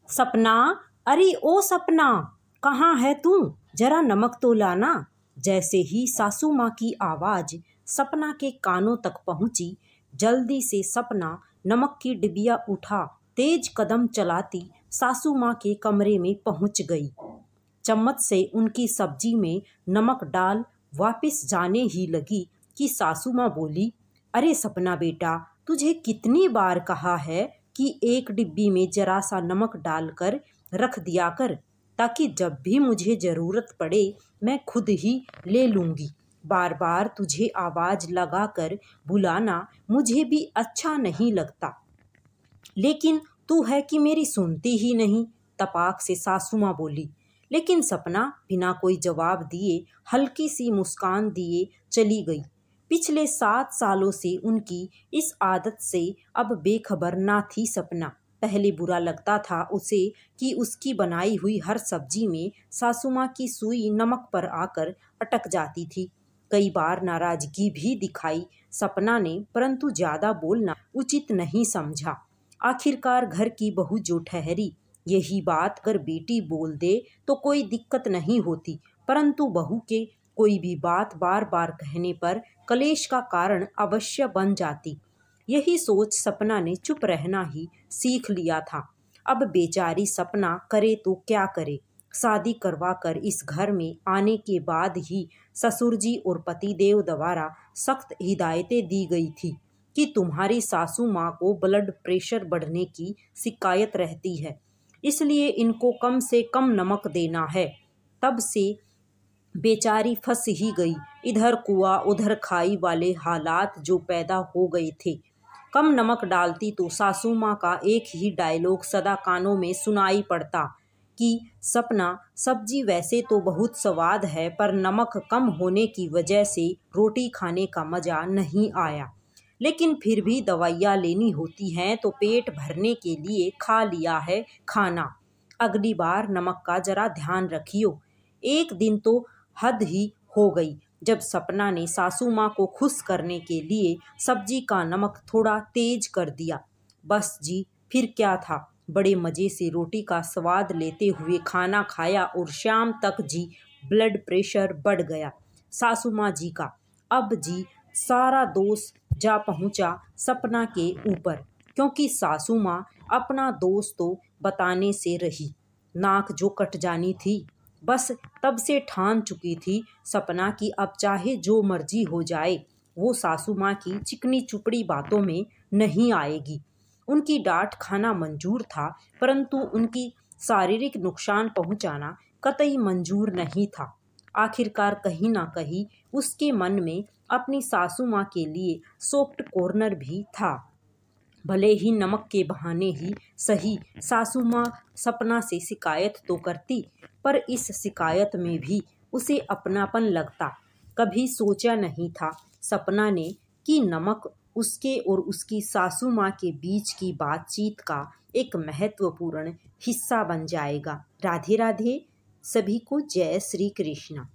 सपना, अरे ओ सपना, कहाँ है तू? जरा नमक तो लाना। जैसे ही सासू माँ की आवाज़ सपना के कानों तक पहुंची, जल्दी से सपना नमक की डिबिया उठा तेज कदम चलाती सासू माँ के कमरे में पहुंच गई। चम्मच से उनकी सब्जी में नमक डाल वापस जाने ही लगी कि सासू माँ बोली, अरे सपना बेटा, तुझे कितनी बार कहा है कि एक डिब्बी में जरा सा नमक डालकर रख दिया कर, ताकि जब भी मुझे ज़रूरत पड़े मैं खुद ही ले लूँगी। बार बार तुझे आवाज़ लगाकर बुलाना मुझे भी अच्छा नहीं लगता, लेकिन तू है कि मेरी सुनती ही नहीं, तपाक से सासू माँ बोली। लेकिन सपना बिना कोई जवाब दिए हल्की सी मुस्कान दिए चली गई। पिछले 7 सालों से उनकी इस आदत से अब बेखबर ना थी सपना। पहले बुरा लगता था उसे कि उसकी बनाई हुई हर सब्जी में सासू माँ की सुई नमक पर आकर अटक जाती थी। कई बार नाराजगी भी दिखाई सपना ने, परंतु ज़्यादा बोलना उचित नहीं समझा। आखिरकार घर की बहू जो ठहरी, यही बात अगर बेटी बोल दे तो कोई दिक्कत नहीं होती, परंतु बहू के कोई भी बात बार बार कहने पर कलेश का कारण अवश्य बन जाती। यही सोच सपना ने चुप रहना ही सीख लिया था। अब बेचारी सपना करे तो क्या करे। शादी करवा कर इस घर में आने के बाद ही ससुर जी और पतिदेव द्वारा सख्त हिदायतें दी गई थी कि तुम्हारी सासू माँ को ब्लड प्रेशर बढ़ने की शिकायत रहती है, इसलिए इनको कम से कम नमक देना है। तब से बेचारी फंस ही गई। इधर कुआं उधर खाई वाले हालात जो पैदा हो गए थे। कम नमक डालती तो सासू माँ का एक ही डायलॉग सदा कानों में सुनाई पड़ता कि सपना, सब्जी वैसे तो बहुत स्वाद है, पर नमक कम होने की वजह से रोटी खाने का मज़ा नहीं आया। लेकिन फिर भी दवाइयाँ लेनी होती हैं तो पेट भरने के लिए खा लिया है खाना। अगली बार नमक का जरा ध्यान रखियो। एक दिन तो हद ही हो गई जब सपना ने सासू माँ को खुश करने के लिए सब्जी का नमक थोड़ा तेज कर दिया। बस जी, फिर क्या था, बड़े मज़े से रोटी का स्वाद लेते हुए खाना खाया और शाम तक जी ब्लड प्रेशर बढ़ गया सासू माँ जी का। अब जी सारा दोष जा पहुंचा सपना के ऊपर, क्योंकि सासू माँ अपना दोष तो बताने से रही। नाक जो कट जानी थी, बस तब से ठान चुकी थी सपना की अब चाहे जो मर्जी हो जाए, वो सासू माँ की चिकनी चुपड़ी बातों में नहीं आएगी। उनकी डांट खाना मंजूर था, परंतु उनकी शारीरिक नुकसान पहुंचाना कतई मंजूर नहीं था। आखिरकार कहीं ना कहीं उसके मन में अपनी सासू माँ के लिए सॉफ्ट कॉर्नर भी था। भले ही नमक के बहाने ही सही, सासू माँ सपना से शिकायत तो करती, पर इस शिकायत में भी उसे अपनापन लगता। कभी सोचा नहीं था सपना ने कि नमक उसके और उसकी सासू माँ के बीच की बातचीत का एक महत्वपूर्ण हिस्सा बन जाएगा। राधे राधे। सभी को जय श्री कृष्ण।